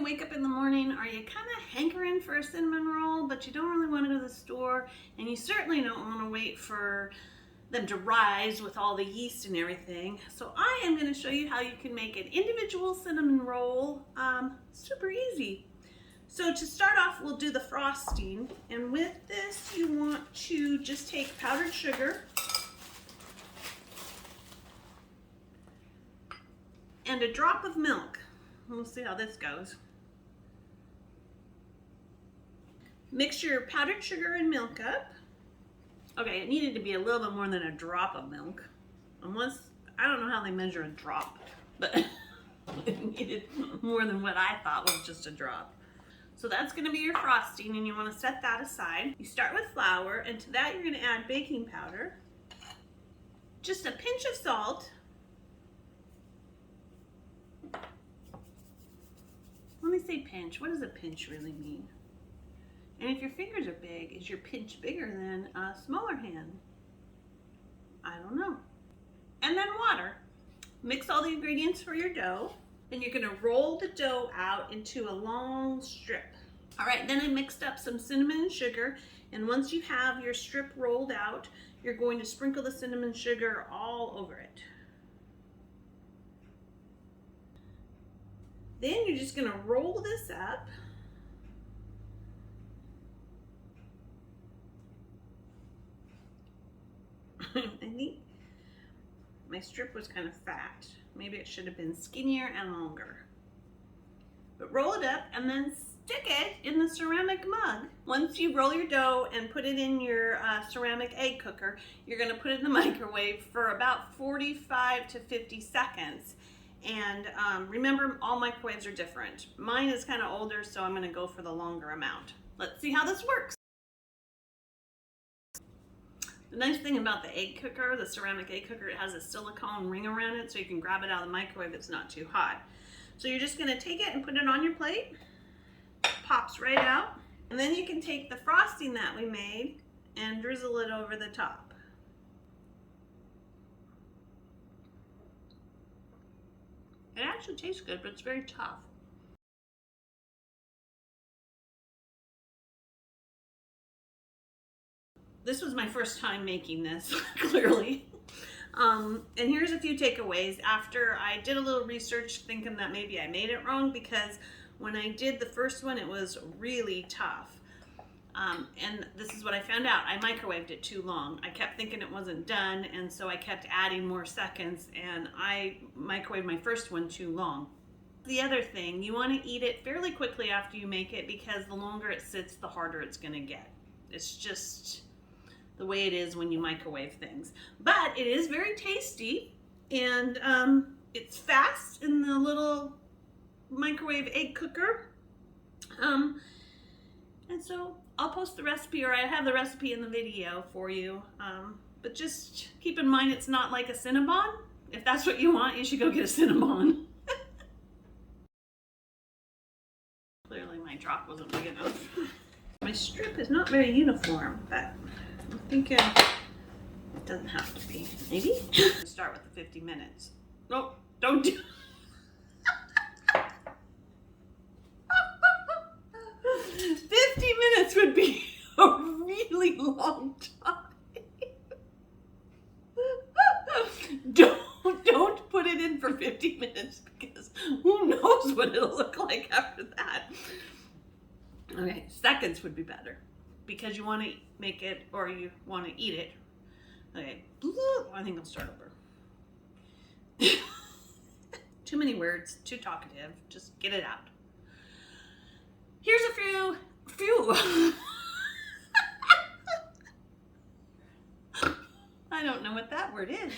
you wake up in the morning, are you kind of hankering for a cinnamon roll, but you don't really want to go to the store, and you certainly don't want to wait for them to rise with all the yeast and everything. So I am going to show you how you can make an individual cinnamon roll super easy. So to start off, we'll do the frosting, and with this you want to just take powdered sugar and a drop of milk. We'll see how this goes. Mix your powdered sugar and milk up. Okay, it needed to be a little bit more than a drop of milk. Unless, I don't know how they measure a drop, but it needed more than what I thought was just a drop. So that's gonna be your frosting, and you wanna set that aside. You start with flour, and to that you're gonna add baking powder, just a pinch of salt, let me say pinch. What does a pinch really mean? And if your fingers are big, is your pinch bigger than a smaller hand? I don't know. And then water. Mix all the ingredients for your dough, and you're gonna roll the dough out into a long strip. All right, then I mixed up some cinnamon and sugar, and once you have your strip rolled out, you're going to sprinkle the cinnamon sugar all over it. Then you're just gonna roll this up. I think my strip was kind of fat. Maybe it should have been skinnier and longer. But roll it up and then stick it in the ceramic mug. Once you roll your dough and put it in your ceramic egg cooker, you're gonna put it in the microwave for about 45 to 50 seconds. And remember, all microwaves are different. Mine is kind of older, so I'm gonna go for the longer amount. Let's see how this works. The nice thing about the egg cooker, the ceramic egg cooker, it has a silicone ring around it so you can grab it out of the microwave. It's not too hot. So you're just gonna take it and put it on your plate. Pops right out. And then you can take the frosting that we made and drizzle it over the top. It actually tastes good, but it's very tough. This was my first time making this, clearly. And here's a few takeaways after I did a little research thinking that maybe I made it wrong, because when I did the first one, it was really tough. And this is what I found out. I microwaved it too long. I kept thinking it wasn't done, and so I kept adding more seconds, and I microwaved my first one too long. The other thing, you want to eat it fairly quickly after you make it, because the longer it sits, the harder it's going to get. It's just the way it is when you microwave things. But it is very tasty, and it's fast in the little microwave egg cooker. And so I'll post the recipe, or I have the recipe in the video for you. But just keep in mind, it's not like a Cinnabon. If that's what you want, you should go get a Cinnabon. Clearly my drop wasn't big enough. My strip is not very uniform, but I'm thinking it doesn't have to be. Maybe? Start with the 50 minutes. Nope, don't do 50 minutes would be a really long time. Don't put it in for 50 minutes, because who knows what it'll look like after that. Okay, seconds would be better, because you want to make it, or you want to eat it. Okay, I think I'll start over. Too many words, too talkative, just get it out. Here's a few. I don't know what that word is.